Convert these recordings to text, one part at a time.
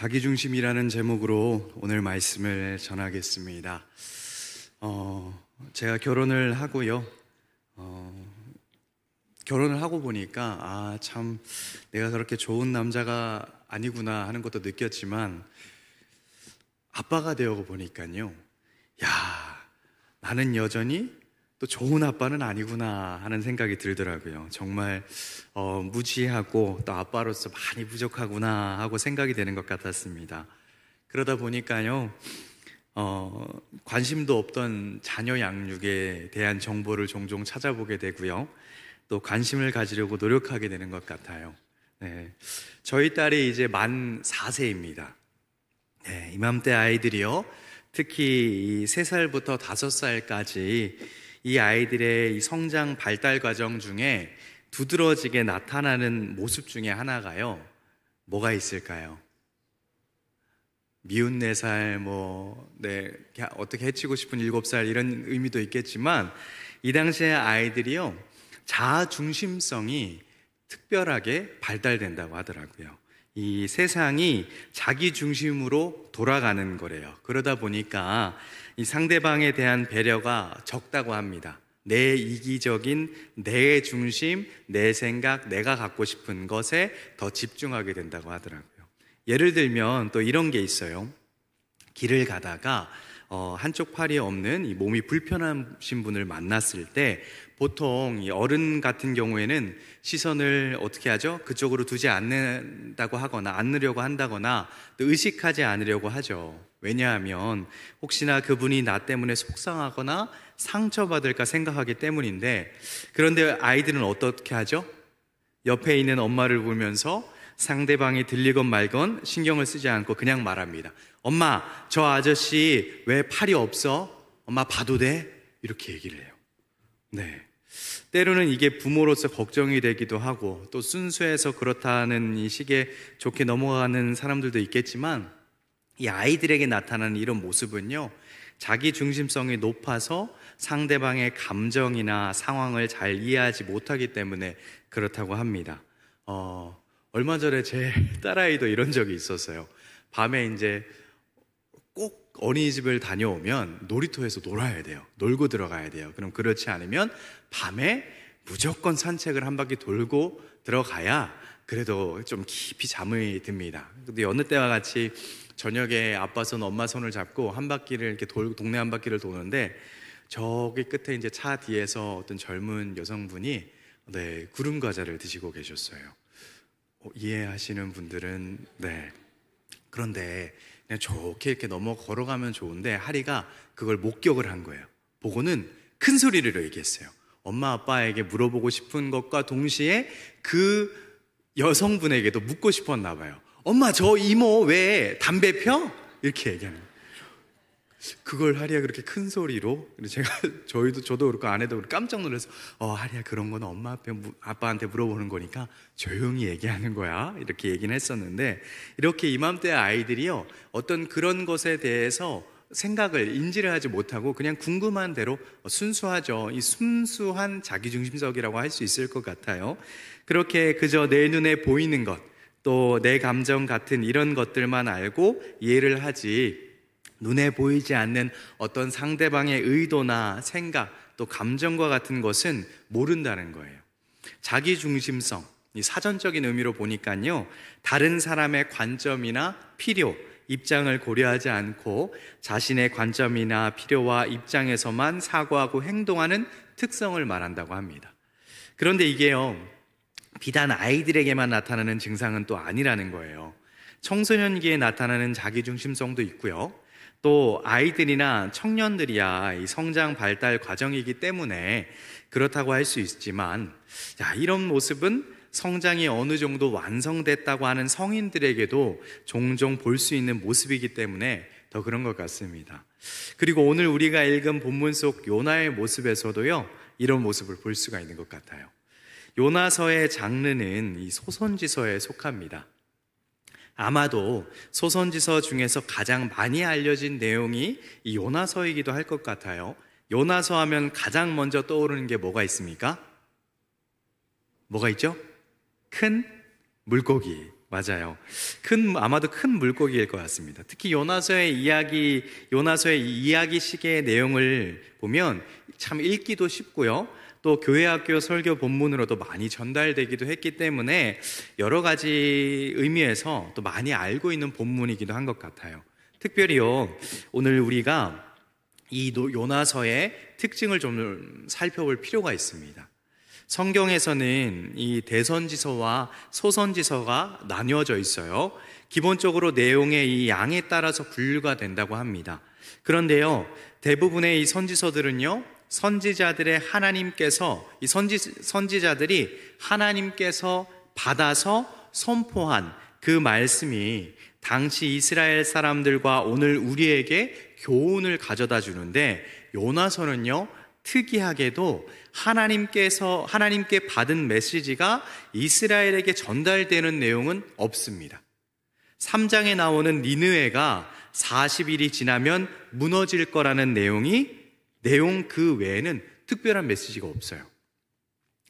자기중심이라는 제목으로 오늘 말씀을 전하겠습니다. 제가 결혼을 하고요. 결혼을 하고 보니까 참 내가 그렇게 좋은 남자가 아니구나 하는 것도 느꼈지만 아빠가 되어 보니까요. 나는 여전히 또 좋은 아빠는 아니구나 하는 생각이 들더라고요. 정말 무지하고 또 아빠로서 많이 부족하구나 하고 생각이 되는 것 같았습니다. 그러다 보니까요, 관심도 없던 자녀 양육에 대한 정보를 종종 찾아보게 되고요. 또 관심을 가지려고 노력하게 되는 것 같아요. 네, 저희 딸이 이제 만 4세입니다. 네, 이맘때 아이들이요, 특히 3살부터 5살까지 이 아이들의 이 성장 발달 과정 중에 두드러지게 나타나는 모습 중에 하나가요, 뭐가 있을까요? 미운 4살, 어떻게 해치고 싶은 7살 이런 의미도 있겠지만 이 당시에 아이들이요, 자아 중심성이 특별하게 발달된다고 하더라고요. 이 세상이 자기 중심으로 돌아가는 거래요. 그러다 보니까 이 상대방에 대한 배려가 적다고 합니다. 내 이기적인 내 중심, 내 생각, 내가 갖고 싶은 것에 더 집중하게 된다고 하더라고요. 예를 들면 또 이런 게 있어요. 길을 가다가 한쪽 팔이 없는 이 몸이 불편하신 분을 만났을 때 보통 이 어른 같은 경우에는 시선을 어떻게 하죠? 그쪽으로 두지 않는다고 하거나 않으려고 한다거나 또 의식하지 않으려고 하죠. 왜냐하면 혹시나 그분이 나 때문에 속상하거나 상처받을까 생각하기 때문인데, 그런데 아이들은 어떻게 하죠? 옆에 있는 엄마를 보면서 상대방이 들리건 말건 신경을 쓰지 않고 그냥 말합니다. 엄마, 저 아저씨 왜 팔이 없어? 엄마 봐도 돼? 이렇게 얘기를 해요. 네. 때로는 이게 부모로서 걱정이 되기도 하고 또 순수해서 그렇다는 이 식에 좋게 넘어가는 사람들도 있겠지만, 이 아이들에게 나타나는 이런 모습은요, 자기 중심성이 높아서 상대방의 감정이나 상황을 잘 이해하지 못하기 때문에 그렇다고 합니다. 얼마 전에 제 딸아이도 이런 적이 있었어요. 밤에 이제 꼭 어린이집을 다녀오면 놀이터에서 놀아야 돼요. 놀고 들어가야 돼요. 그럼 그렇지 않으면 밤에 무조건 산책을 한 바퀴 돌고 들어가야 그래도 좀 깊이 잠이 듭니다. 근데 어느 때와 같이 저녁에 아빠 손, 엄마 손을 잡고 한 바퀴를 이렇게 동네 한 바퀴를 도는데, 저기 끝에 이제 차 뒤에서 어떤 젊은 여성분이 구름 과자를 드시고 계셨어요. 이해하시는 분들은 그런데 그냥 좋게 이렇게 넘어 걸어가면 좋은데 하리가 그걸 목격을 한 거예요. 보고는 큰 소리로 얘기했어요. 엄마 아빠에게 물어보고 싶은 것과 동시에 그 여성분에게도 묻고 싶었나 봐요. 엄마, 저 이모 왜 담배 펴? 이렇게 얘기하는 거예요. 그걸 하리가 그렇게 큰 소리로, 저도 그렇고 아내도 그렇고 깜짝 놀라서 하리야, 그런 거는 엄마 앞에 아빠한테 물어보는 거니까 조용히 얘기하는 거야, 이렇게 얘기는 했었는데, 이렇게 이맘때 아이들이요, 어떤 그런 것에 대해서 생각을 인지를 하지 못하고 그냥 궁금한 대로 순수하죠. 이 순수한 자기중심적이라고 할 수 있을 것 같아요. 그렇게 그저 내 눈에 보이는 것, 또 내 감정 같은 이런 것들만 알고 이해를 하지, 눈에 보이지 않는 어떤 상대방의 의도나 생각, 또 감정과 같은 것은 모른다는 거예요. 자기중심성, 이 사전적인 의미로 보니까요, 다른 사람의 관점이나 필요, 입장을 고려하지 않고 자신의 관점이나 필요와 입장에서만 사고하고 행동하는 특성을 말한다고 합니다. 그런데 이게요, 비단 아이들에게만 나타나는 증상은 또 아니라는 거예요. 청소년기에 나타나는 자기중심성도 있고요, 또 아이들이나 청년들이야 이 성장 발달 과정이기 때문에 그렇다고 할 수 있지만, 이런 모습은 성장이 어느 정도 완성됐다고 하는 성인들에게도 종종 볼 수 있는 모습이기 때문에 더 그런 것 같습니다. 그리고 오늘 우리가 읽은 본문 속 요나의 모습에서도요, 이런 모습을 볼 수가 있는 것 같아요. 요나서의 장르는 이 소선지서에 속합니다. 아마도 소선지서 중에서 가장 많이 알려진 내용이 이 요나서이기도 할 것 같아요. 요나서 하면 가장 먼저 떠오르는 게 뭐가 있습니까? 뭐가 있죠? 큰 물고기. 맞아요. 아마도 큰 물고기일 것 같습니다. 특히 요나서의 이야기식의 내용을 보면 참 읽기도 쉽고요. 또 교회학교 설교 본문으로도 많이 전달되기도 했기 때문에 여러 가지 의미에서 또 많이 알고 있는 본문이기도 한 것 같아요. 특별히요, 오늘 우리가 이 요나서의 특징을 좀 살펴볼 필요가 있습니다. 성경에서는 이 대선지서와 소선지서가 나뉘어져 있어요. 기본적으로 내용의 이 양에 따라서 분류가 된다고 합니다. 그런데요, 대부분의 이 선지서들은요, 선지자들이 하나님께서 받아서 선포한 그 말씀이 당시 이스라엘 사람들과 오늘 우리에게 교훈을 가져다 주는데, 요나서는요, 특이하게도 하나님께 받은 메시지가 이스라엘에게 전달되는 내용은 없습니다. 3장에 나오는 니느웨가 40일이 지나면 무너질 거라는 내용 그 외에는 특별한 메시지가 없어요.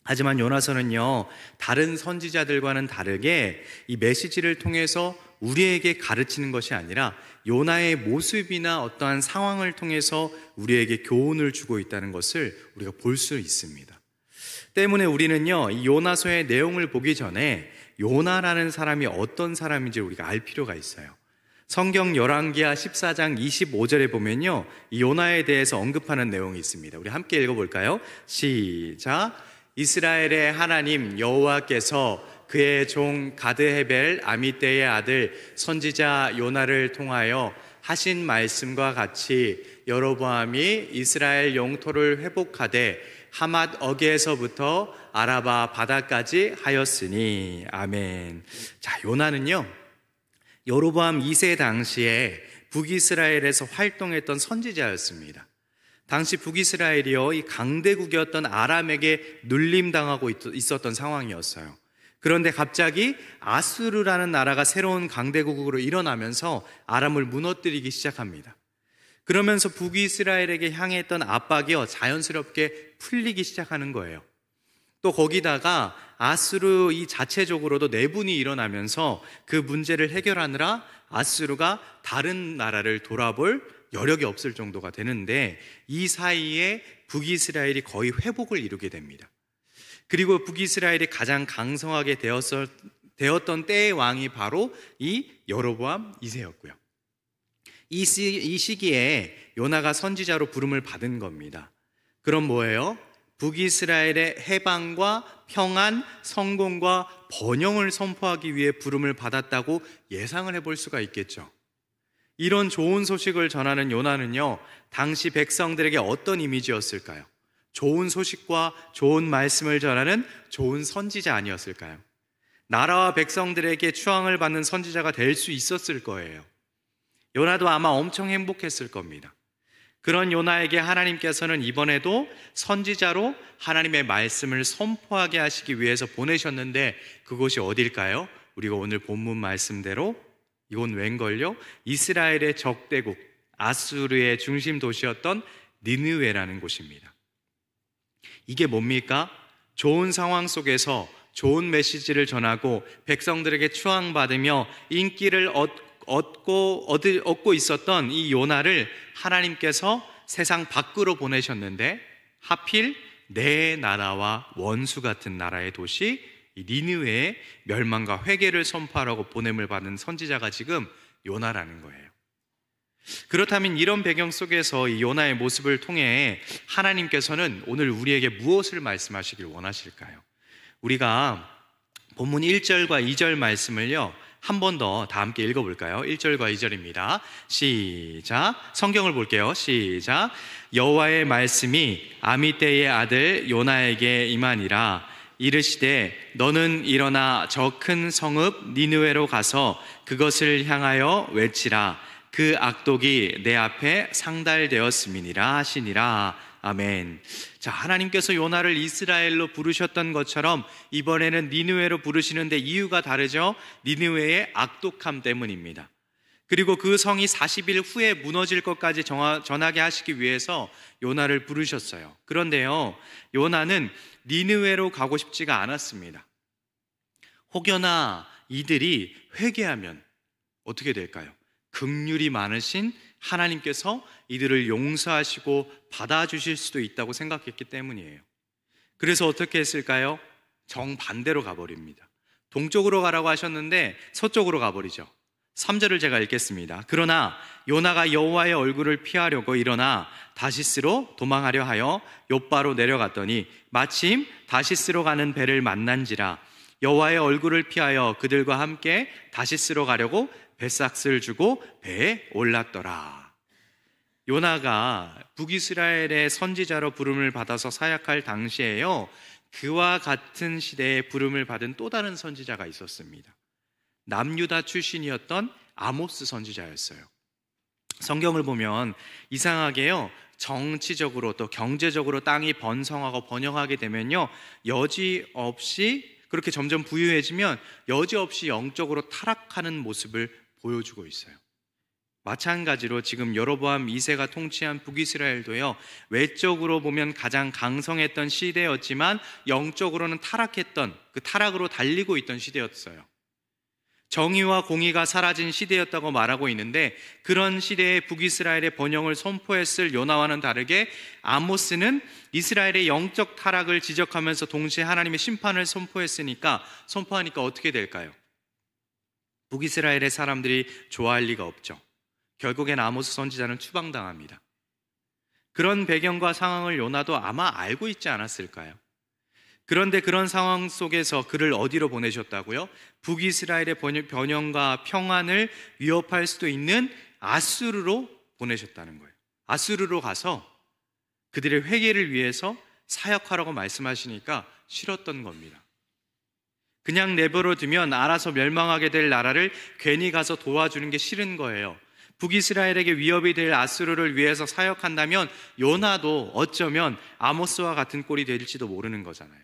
하지만 요나서는요, 다른 선지자들과는 다르게 이 메시지를 통해서 우리에게 가르치는 것이 아니라 요나의 모습이나 어떠한 상황을 통해서 우리에게 교훈을 주고 있다는 것을 우리가 볼 수 있습니다. 때문에 우리는요, 이 요나서의 내용을 보기 전에 요나라는 사람이 어떤 사람인지 우리가 알 필요가 있어요. 성경 열왕기하 14장 25절에 보면요, 이 요나에 대해서 언급하는 내용이 있습니다. 우리 함께 읽어볼까요? 시작. 이스라엘의 하나님 여호와께서 그의 종 가드헤벨 아미떼의 아들 선지자 요나를 통하여 하신 말씀과 같이 여로보암이 이스라엘 영토를 회복하되 하맛 어귀에서부터 아라바 바다까지 하였으니. 아멘. 자, 요나는요, 여로보암 2세 당시에 북이스라엘에서 활동했던 선지자였습니다. 당시 북이스라엘이요, 이 강대국이었던 아람에게 눌림당하고 있었던 상황이었어요. 그런데 갑자기 아수르라는 나라가 새로운 강대국으로 일어나면서 아람을 무너뜨리기 시작합니다. 그러면서 북이스라엘에게 향했던 압박이요, 자연스럽게 풀리기 시작하는 거예요. 또 거기다가 아수르 이 자체적으로도 내분이 일어나면서 그 문제를 해결하느라 아수르가 다른 나라를 돌아볼 여력이 없을 정도가 되는데, 이 사이에 북이스라엘이 거의 회복을 이루게 됩니다. 그리고 북이스라엘이 가장 강성하게 되었던 때의 왕이 바로 이 여로보암 2세였고요. 이 시기에 요나가 선지자로 부름을 받은 겁니다. 그럼 뭐예요? 북이스라엘의 해방과 평안, 성공과 번영을 선포하기 위해 부름을 받았다고 예상을 해볼 수가 있겠죠. 이런 좋은 소식을 전하는 요나는요, 당시 백성들에게 어떤 이미지였을까요? 좋은 소식과 좋은 말씀을 전하는 좋은 선지자 아니었을까요? 나라와 백성들에게 추앙을 받는 선지자가 될 수 있었을 거예요. 요나도 아마 엄청 행복했을 겁니다. 그런 요나에게 하나님께서는 이번에도 선지자로 하나님의 말씀을 선포하게 하시기 위해서 보내셨는데, 그곳이 어딜까요? 우리가 오늘 본문 말씀대로 이건 웬걸요? 이스라엘의 적대국 아수르의 중심 도시였던 니느웨라는 곳입니다. 이게 뭡니까? 좋은 상황 속에서 좋은 메시지를 전하고 백성들에게 추앙받으며 인기를 얻고 있었던 이 요나를 하나님께서 세상 밖으로 보내셨는데, 하필 내 나라와 원수 같은 나라의 도시 이 니느웨의 멸망과 회개를 선포하라고 보냄을 받은 선지자가 지금 요나라는 거예요. 그렇다면 이런 배경 속에서 이 요나의 모습을 통해 하나님께서는 오늘 우리에게 무엇을 말씀하시길 원하실까요? 우리가 본문 1절과 2절 말씀을요, 한 번 더 다 함께 읽어볼까요? 1절과 2절입니다. 시작. 성경을 볼게요. 시작. 여호와의 말씀이 아미떼의 아들 요나에게 임하니라. 이르시되 너는 일어나 저 큰 성읍 니느웨로 가서 그것을 향하여 외치라. 그 악독이 내 앞에 상달되었음이니라 하시니라. 아멘. 자, 하나님께서 요나를 이스라엘로 부르셨던 것처럼 이번에는 니느웨로 부르시는데 이유가 다르죠? 니느웨의 악독함 때문입니다. 그리고 그 성이 40일 후에 무너질 것까지 전하게 하시기 위해서 요나를 부르셨어요. 그런데요, 요나는 니느웨로 가고 싶지가 않았습니다. 혹여나 이들이 회개하면 어떻게 될까요? 긍휼이 많으신 하나님께서 이들을 용서하시고 받아주실 수도 있다고 생각했기 때문이에요. 그래서 어떻게 했을까요? 정반대로 가버립니다. 동쪽으로 가라고 하셨는데 서쪽으로 가버리죠. 3절을 제가 읽겠습니다. 그러나 요나가 여호와의 얼굴을 피하려고 일어나 다시스로 도망하려 하여 욥바로 내려갔더니 마침 다시스로 가는 배를 만난지라. 여호와의 얼굴을 피하여 그들과 함께 다시스로 가려고 뱃삭을 주고 배에 올랐더라. 요나가 북이스라엘의 선지자로 부름을 받아서 사역할 당시에요, 그와 같은 시대에 부름을 받은 또 다른 선지자가 있었습니다. 남유다 출신이었던 아모스 선지자였어요. 성경을 보면 이상하게요, 정치적으로 또 경제적으로 땅이 번성하고 번영하게 되면요, 여지없이 그렇게 점점 부유해지면 여지없이 영적으로 타락하는 모습을 보여주고 있어요. 마찬가지로 지금 여로보암 2세가 통치한 북이스라엘도요, 외적으로 보면 가장 강성했던 시대였지만 영적으로는 타락했던, 그 타락으로 달리고 있던 시대였어요. 정의와 공의가 사라진 시대였다고 말하고 있는데, 그런 시대에 북이스라엘의 번영을 선포했을 요나와는 다르게 아모스는 이스라엘의 영적 타락을 지적하면서 동시에 하나님의 심판을 선포하니까 어떻게 될까요? 북이스라엘의 사람들이 좋아할 리가 없죠. 결국엔 아모스 선지자는 추방당합니다. 그런 배경과 상황을 요나도 아마 알고 있지 않았을까요? 그런데 그런 상황 속에서 그를 어디로 보내셨다고요? 북이스라엘의 번영과 평안을 위협할 수도 있는 아수르로 보내셨다는 거예요. 아수르로 가서 그들의 회개를 위해서 사역하라고 말씀하시니까 싫었던 겁니다. 그냥 내버려 두면 알아서 멸망하게 될 나라를 괜히 가서 도와주는 게 싫은 거예요. 북이스라엘에게 위협이 될 아수르를 위해서 사역한다면 요나도 어쩌면 아모스와 같은 꼴이 될지도 모르는 거잖아요.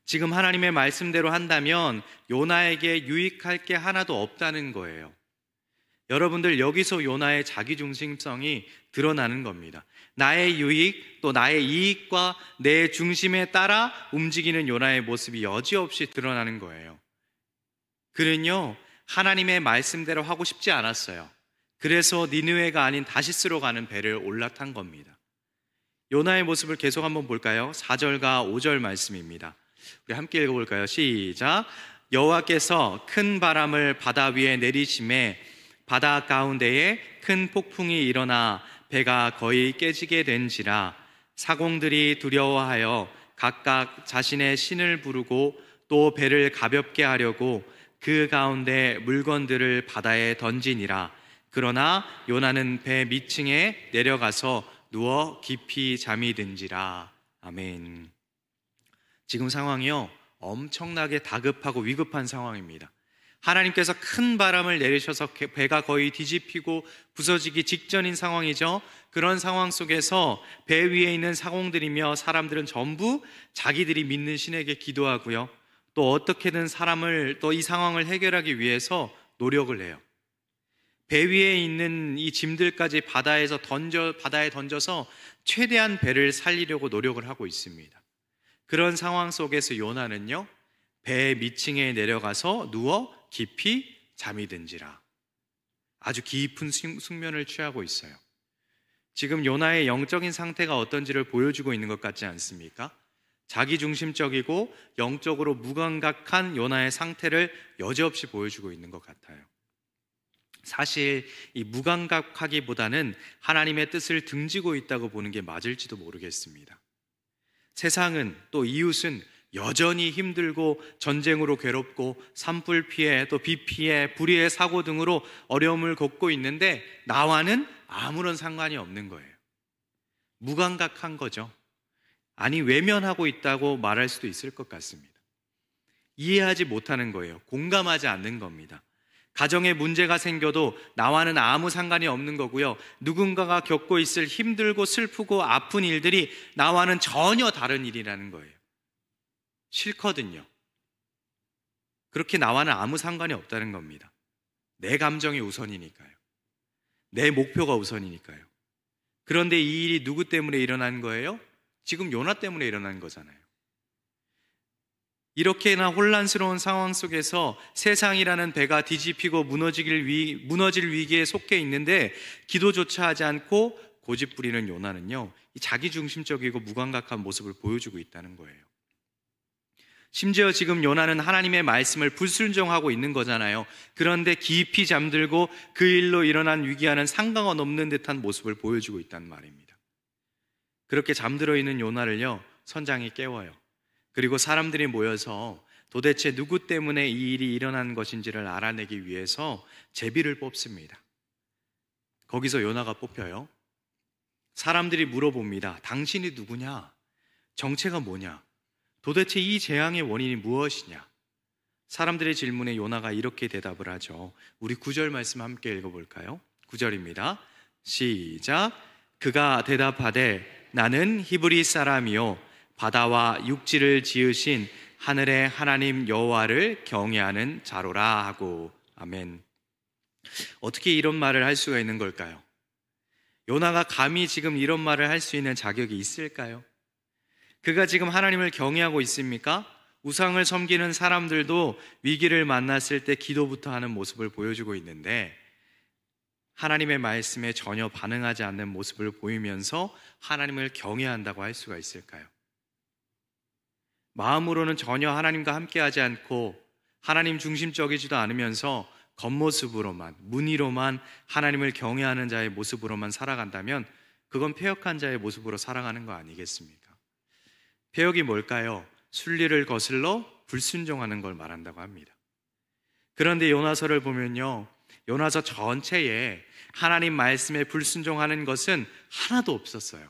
지금 하나님의 말씀대로 한다면 요나에게 유익할 게 하나도 없다는 거예요. 여러분들, 여기서 요나의 자기중심성이 드러나는 겁니다. 나의 유익, 또 나의 이익과 내 중심에 따라 움직이는 요나의 모습이 여지없이 드러나는 거예요. 그는요, 하나님의 말씀대로 하고 싶지 않았어요. 그래서 니느웨가 아닌 다시스로 가는 배를 올라탄 겁니다. 요나의 모습을 계속 한번 볼까요? 4절과 5절 말씀입니다. 우리 함께 읽어볼까요? 시작. 여호와께서 큰 바람을 바다 위에 내리심에 바다 가운데에 큰 폭풍이 일어나 배가 거의 깨지게 된지라. 사공들이 두려워하여 각각 자신의 신을 부르고 또 배를 가볍게 하려고 그 가운데 물건들을 바다에 던지니라. 그러나 요나는 배 밑층에 내려가서 누워 깊이 잠이 든지라. 아멘. 지금 상황이요, 엄청나게 다급하고 위급한 상황입니다. 하나님께서 큰 바람을 내리셔서 배가 거의 뒤집히고 부서지기 직전인 상황이죠. 그런 상황 속에서 배 위에 있는 사공들이며 사람들은 전부 자기들이 믿는 신에게 기도하고요, 또 어떻게든 또 이 상황을 해결하기 위해서 노력을 해요. 배 위에 있는 이 짐들까지 바다에 던져서 최대한 배를 살리려고 노력을 하고 있습니다. 그런 상황 속에서 요나는요, 배 밑층에 내려가서 누워 깊이 잠이 든지라. 아주 깊은 숙면을 취하고 있어요. 지금 요나의 영적인 상태가 어떤지를 보여주고 있는 것 같지 않습니까? 자기중심적이고 영적으로 무감각한 요나의 상태를 여지없이 보여주고 있는 것 같아요. 사실 이 무감각하기보다는 하나님의 뜻을 등지고 있다고 보는 게 맞을지도 모르겠습니다. 세상은, 또 이웃은 여전히 힘들고 전쟁으로 괴롭고 산불 피해, 또 비 피해, 불의의 사고 등으로 어려움을 겪고 있는데 나와는 아무런 상관이 없는 거예요. 무감각한 거죠. 아니, 외면하고 있다고 말할 수도 있을 것 같습니다. 이해하지 못하는 거예요. 공감하지 않는 겁니다. 가정에 문제가 생겨도 나와는 아무 상관이 없는 거고요, 누군가가 겪고 있을 힘들고 슬프고 아픈 일들이 나와는 전혀 다른 일이라는 거예요. 싫거든요. 그렇게 나와는 아무 상관이 없다는 겁니다. 내 감정이 우선이니까요. 내 목표가 우선이니까요. 그런데 이 일이 누구 때문에 일어난 거예요? 지금 요나 때문에 일어난 거잖아요. 이렇게나 혼란스러운 상황 속에서 세상이라는 배가 뒤집히고 무너질 위기에 속해 있는데 기도조차 하지 않고 고집 부리는 요나는요, 이 자기중심적이고 무감각한 모습을 보여주고 있다는 거예요. 심지어 지금 요나는 하나님의 말씀을 불순종하고 있는 거잖아요. 그런데 깊이 잠들고 그 일로 일어난 위기와는 상관은 없는 듯한 모습을 보여주고 있단 말입니다. 그렇게 잠들어 있는 요나를요, 선장이 깨워요. 그리고 사람들이 모여서 도대체 누구 때문에 이 일이 일어난 것인지를 알아내기 위해서 제비를 뽑습니다. 거기서 요나가 뽑혀요. 사람들이 물어봅니다. 당신이 누구냐? 정체가 뭐냐? 도대체 이 재앙의 원인이 무엇이냐? 사람들의 질문에 요나가 이렇게 대답을 하죠. 우리 9절 말씀 함께 읽어볼까요? 9절입니다. 시작. 그가 대답하되 나는 히브리 사람이요 바다와 육지를 지으신 하늘의 하나님 여호와를 경외하는 자로라 하고. 아멘. 어떻게 이런 말을 할 수가 있는 걸까요? 요나가 감히 지금 이런 말을 할 수 있는 자격이 있을까요? 그가 지금 하나님을 경외하고 있습니까? 우상을 섬기는 사람들도 위기를 만났을 때 기도부터 하는 모습을 보여주고 있는데 하나님의 말씀에 전혀 반응하지 않는 모습을 보이면서 하나님을 경외한다고 할 수가 있을까요? 마음으로는 전혀 하나님과 함께하지 않고 하나님 중심적이지도 않으면서 겉모습으로만, 무늬로만 하나님을 경외하는 자의 모습으로만 살아간다면 그건 패역한 자의 모습으로 살아가는 거 아니겠습니까? 패역이 뭘까요? 순리를 거슬러 불순종하는 걸 말한다고 합니다. 그런데 요나서를 보면요, 요나서 전체에 하나님 말씀에 불순종하는 것은 하나도 없었어요.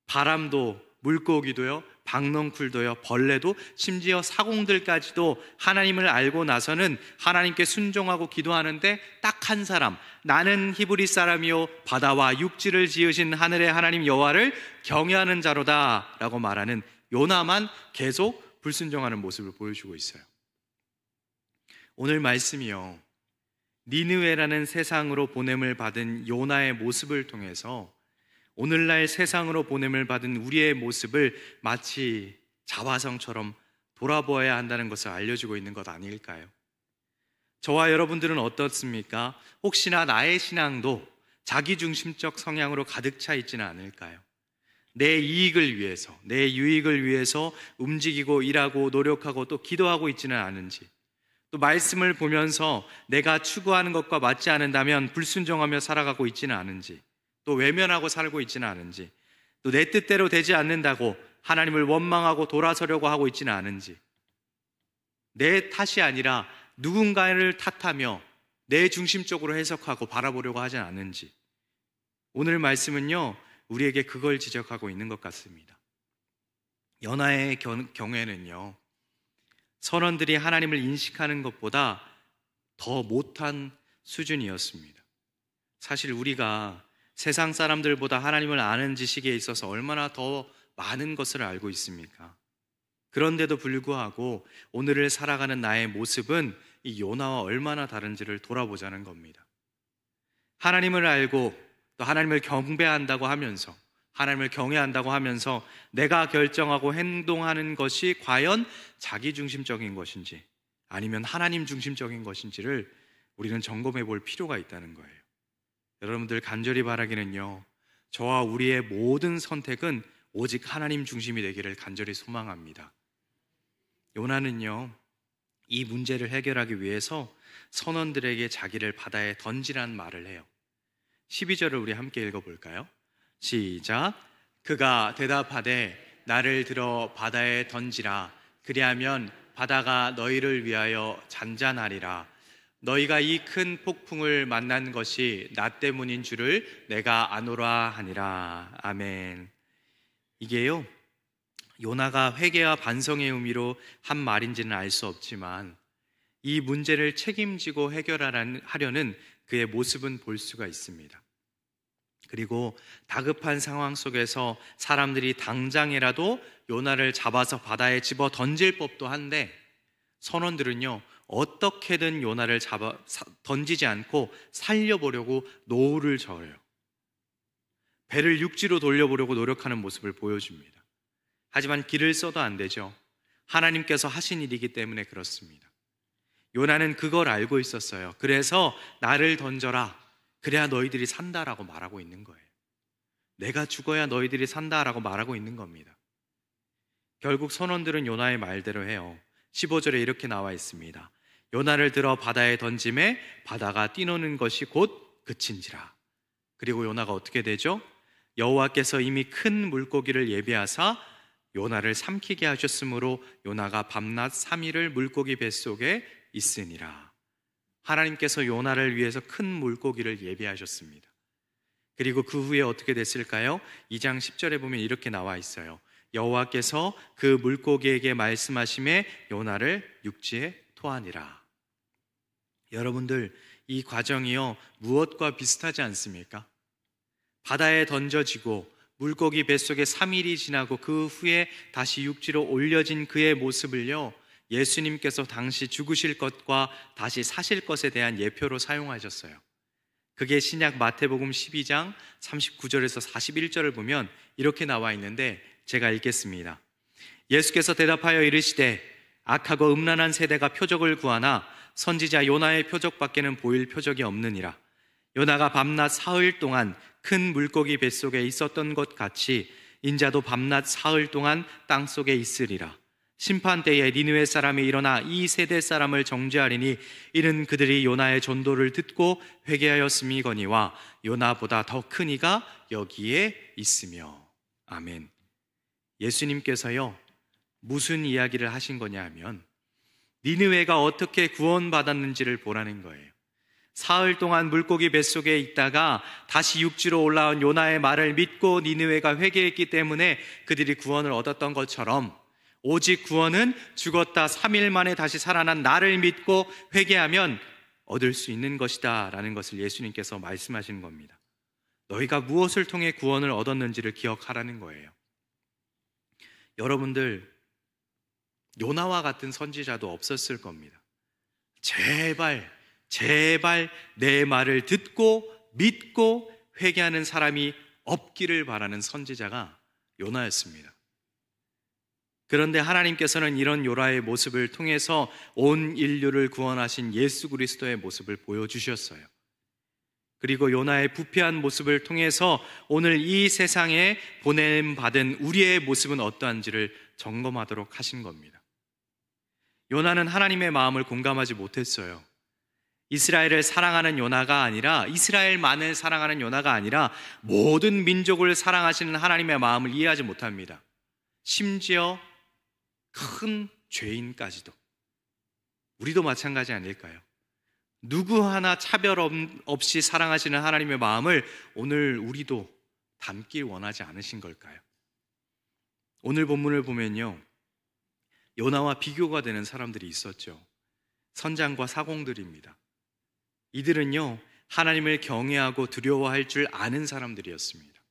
바람도, 물고기도요, 박넝쿨도요, 벌레도, 심지어 사공들까지도 하나님을 알고 나서는 하나님께 순종하고 기도하는데 딱 한 사람, 나는 히브리 사람이요 바다와 육지를 지으신 하늘의 하나님 여호와를 경외하는 자로다 라고 말하는 요나만 계속 불순종하는 모습을 보여주고 있어요. 오늘 말씀이요, 니느웨라는 세상으로 보냄을 받은 요나의 모습을 통해서 오늘날 세상으로 보냄을 받은 우리의 모습을 마치 자화성처럼 돌아보아야 한다는 것을 알려주고 있는 것 아닐까요? 저와 여러분들은 어떻습니까? 혹시나 나의 신앙도 자기중심적 성향으로 가득 차 있지는 않을까요? 내 이익을 위해서, 내 유익을 위해서 움직이고 일하고 노력하고 또 기도하고 있지는 않은지, 또 말씀을 보면서 내가 추구하는 것과 맞지 않는다면 불순종하며 살아가고 있지는 않은지, 또 외면하고 살고 있지는 않은지, 또 내 뜻대로 되지 않는다고 하나님을 원망하고 돌아서려고 하고 있지는 않은지, 내 탓이 아니라 누군가를 탓하며 내 중심적으로 해석하고 바라보려고 하지 않은지, 오늘 말씀은요, 우리에게 그걸 지적하고 있는 것 같습니다. 연하의 경우에는요, 선원들이 하나님을 인식하는 것보다 더 못한 수준이었습니다. 사실 우리가 세상 사람들보다 하나님을 아는 지식에 있어서 얼마나 더 많은 것을 알고 있습니까? 그런데도 불구하고 오늘을 살아가는 나의 모습은 이 요나와 얼마나 다른지를 돌아보자는 겁니다. 하나님을 알고 또 하나님을 경배한다고 하면서, 하나님을 경외한다고 하면서 내가 결정하고 행동하는 것이 과연 자기중심적인 것인지 아니면 하나님 중심적인 것인지를 우리는 점검해 볼 필요가 있다는 거예요. 여러분들 간절히 바라기는요, 저와 우리의 모든 선택은 오직 하나님 중심이 되기를 간절히 소망합니다. 요나는요, 이 문제를 해결하기 위해서 선원들에게 자기를 바다에 던지란 말을 해요. 12절을 우리 함께 읽어볼까요? 시작. 그가 대답하되 나를 들어 바다에 던지라. 그리하면 바다가 너희를 위하여 잔잔하리라. 너희가 이 큰 폭풍을 만난 것이 나 때문인 줄을 내가 아노라 하니라. 아멘. 이게요, 요나가 회개와 반성의 의미로 한 말인지는 알 수 없지만 이 문제를 책임지고 해결하려는 그의 모습은 볼 수가 있습니다. 그리고 다급한 상황 속에서 사람들이 당장이라도 요나를 잡아서 바다에 집어 던질 법도 한데 선원들은요, 어떻게든 요나를 던지지 않고 살려보려고 노를 저어요. 배를 육지로 돌려보려고 노력하는 모습을 보여줍니다. 하지만 길을 써도 안 되죠. 하나님께서 하신 일이기 때문에 그렇습니다. 요나는 그걸 알고 있었어요. 그래서 나를 던져라. 그래야 너희들이 산다라고 말하고 있는 거예요. 내가 죽어야 너희들이 산다라고 말하고 있는 겁니다. 결국 선원들은 요나의 말대로 해요. 15절에 이렇게 나와 있습니다. 요나를 들어 바다에 던짐에 바다가 뛰노는 것이 곧 그친지라. 그리고 요나가 어떻게 되죠? 여호와께서 이미 큰 물고기를 예비하사 요나를 삼키게 하셨으므로 요나가 밤낮 3일을 물고기 뱃속에 있으니라. 하나님께서 요나를 위해서 큰 물고기를 예비하셨습니다. 그리고 그 후에 어떻게 됐을까요? 2장 10절에 보면 이렇게 나와 있어요. 여호와께서 그 물고기에게 말씀하심에 요나를 육지에 토하니라. 여러분들, 이 과정이요, 무엇과 비슷하지 않습니까? 바다에 던져지고 물고기 뱃속에 3일이 지나고 그 후에 다시 육지로 올려진 그의 모습을요, 예수님께서 당시 죽으실 것과 다시 사실 것에 대한 예표로 사용하셨어요. 그게 신약 마태복음 12장 39절에서 41절을 보면 이렇게 나와 있는데 제가 읽겠습니다. 예수께서 대답하여 이르시되 악하고 음란한 세대가 표적을 구하나 선지자 요나의 표적밖에는 보일 표적이 없느니라. 요나가 밤낮 사흘 동안 큰 물고기 뱃속에 있었던 것 같이 인자도 밤낮 사흘 동안 땅속에 있으리라. 심판 때에 니느웨 사람이 일어나 이 세대 사람을 정죄하리니 이는 그들이 요나의 전도를 듣고 회개하였음이거니와 요나보다 더 큰 이가 여기에 있으며. 아멘. 예수님께서요, 무슨 이야기를 하신 거냐 하면 니느웨가 어떻게 구원받았는지를 보라는 거예요. 사흘 동안 물고기 뱃속에 있다가 다시 육지로 올라온 요나의 말을 믿고 니느웨가 회개했기 때문에 그들이 구원을 얻었던 것처럼 오직 구원은 죽었다 3일 만에 다시 살아난 나를 믿고 회개하면 얻을 수 있는 것이다 라는 것을 예수님께서 말씀하시는 겁니다. 너희가 무엇을 통해 구원을 얻었는지를 기억하라는 거예요. 여러분들, 요나와 같은 선지자도 없었을 겁니다. 제발 내 말을 듣고 믿고 회개하는 사람이 없기를 바라는 선지자가 요나였습니다. 그런데 하나님께서는 이런 요나의 모습을 통해서 온 인류를 구원하신 예수 그리스도의 모습을 보여주셨어요. 그리고 요나의 부패한 모습을 통해서 오늘 이 세상에 보냄받은 우리의 모습은 어떠한지를 점검하도록 하신 겁니다. 요나는 하나님의 마음을 공감하지 못했어요. 이스라엘을 사랑하는 요나가 아니라, 이스라엘만을 사랑하는 요나가 아니라 모든 민족을 사랑하시는 하나님의 마음을 이해하지 못합니다. 심지어 큰 죄인까지도. 우리도 마찬가지 아닐까요? 누구 하나 차별 없이 사랑하시는 하나님의 마음을 오늘 우리도 담길 원하지 않으신 걸까요? 오늘 본문을 보면요, 요나와 비교가 되는 사람들이 있었죠. 선장과 사공들입니다. 이들은요, 하나님을 경외하고 두려워할 줄 아는 사람들이었습니다.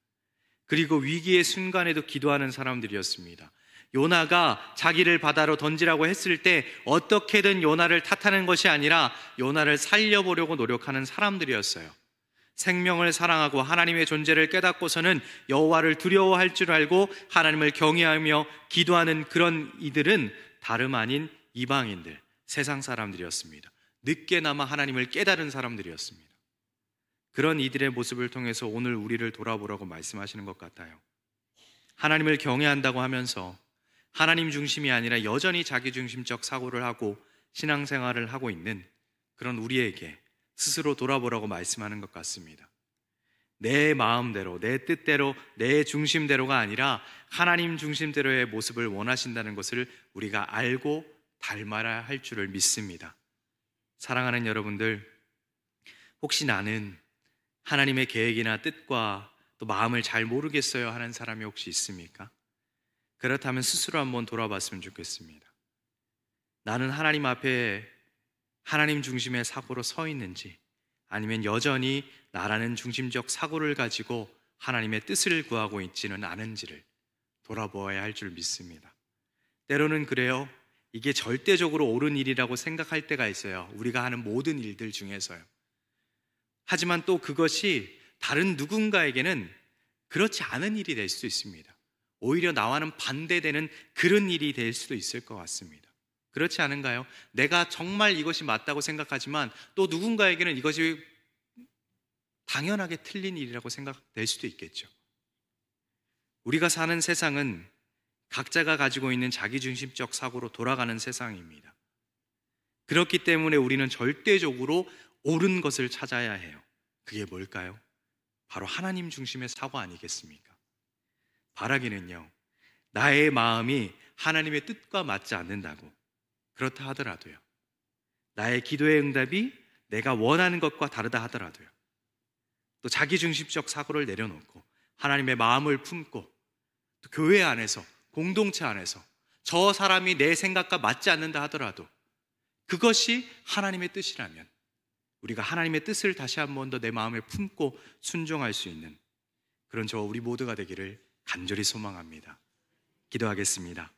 그리고 위기의 순간에도 기도하는 사람들이었습니다. 요나가 자기를 바다로 던지라고 했을 때 어떻게든 요나를 탓하는 것이 아니라 요나를 살려보려고 노력하는 사람들이었어요. 생명을 사랑하고 하나님의 존재를 깨닫고서는 여호와를 두려워할 줄 알고 하나님을 경외하며 기도하는 그런 이들은 다름 아닌 이방인들, 세상 사람들이었습니다. 늦게나마 하나님을 깨달은 사람들이었습니다. 그런 이들의 모습을 통해서 오늘 우리를 돌아보라고 말씀하시는 것 같아요. 하나님을 경외한다고 하면서 하나님 중심이 아니라 여전히 자기중심적 사고를 하고 신앙생활을 하고 있는 그런 우리에게 스스로 돌아보라고 말씀하는 것 같습니다. 내 마음대로, 내 뜻대로, 내 중심대로가 아니라 하나님 중심대로의 모습을 원하신다는 것을 우리가 알고 닮아야 할 줄을 믿습니다. 사랑하는 여러분들, 혹시 나는 하나님의 계획이나 뜻과 또 마음을 잘 모르겠어요 하는 사람이 혹시 있습니까? 그렇다면 스스로 한번 돌아봤으면 좋겠습니다. 나는 하나님 앞에 하나님 중심의 사고로 서 있는지, 아니면 여전히 나라는 중심적 사고를 가지고 하나님의 뜻을 구하고 있지는 않은지를 돌아보아야 할 줄 믿습니다. 때로는 그래요. 이게 절대적으로 옳은 일이라고 생각할 때가 있어요. 우리가 하는 모든 일들 중에서요. 하지만 또 그것이 다른 누군가에게는 그렇지 않은 일이 될 수 있습니다. 오히려 나와는 반대되는 그런 일이 될 수도 있을 것 같습니다. 그렇지 않은가요? 내가 정말 이것이 맞다고 생각하지만 또 누군가에게는 이것이 당연하게 틀린 일이라고 생각될 수도 있겠죠. 우리가 사는 세상은 각자가 가지고 있는 자기중심적 사고로 돌아가는 세상입니다. 그렇기 때문에 우리는 절대적으로 옳은 것을 찾아야 해요. 그게 뭘까요? 바로 하나님 중심의 사고 아니겠습니까? 바라기는요, 나의 마음이 하나님의 뜻과 맞지 않는다고, 그렇다 하더라도요, 나의 기도의 응답이 내가 원하는 것과 다르다 하더라도요, 또 자기중심적 사고를 내려놓고 하나님의 마음을 품고 또 교회 안에서, 공동체 안에서 저 사람이 내 생각과 맞지 않는다 하더라도 그것이 하나님의 뜻이라면 우리가 하나님의 뜻을 다시 한 번 더 내 마음에 품고 순종할 수 있는 그런 저와 우리 모두가 되기를 간절히 소망합니다. 기도하겠습니다.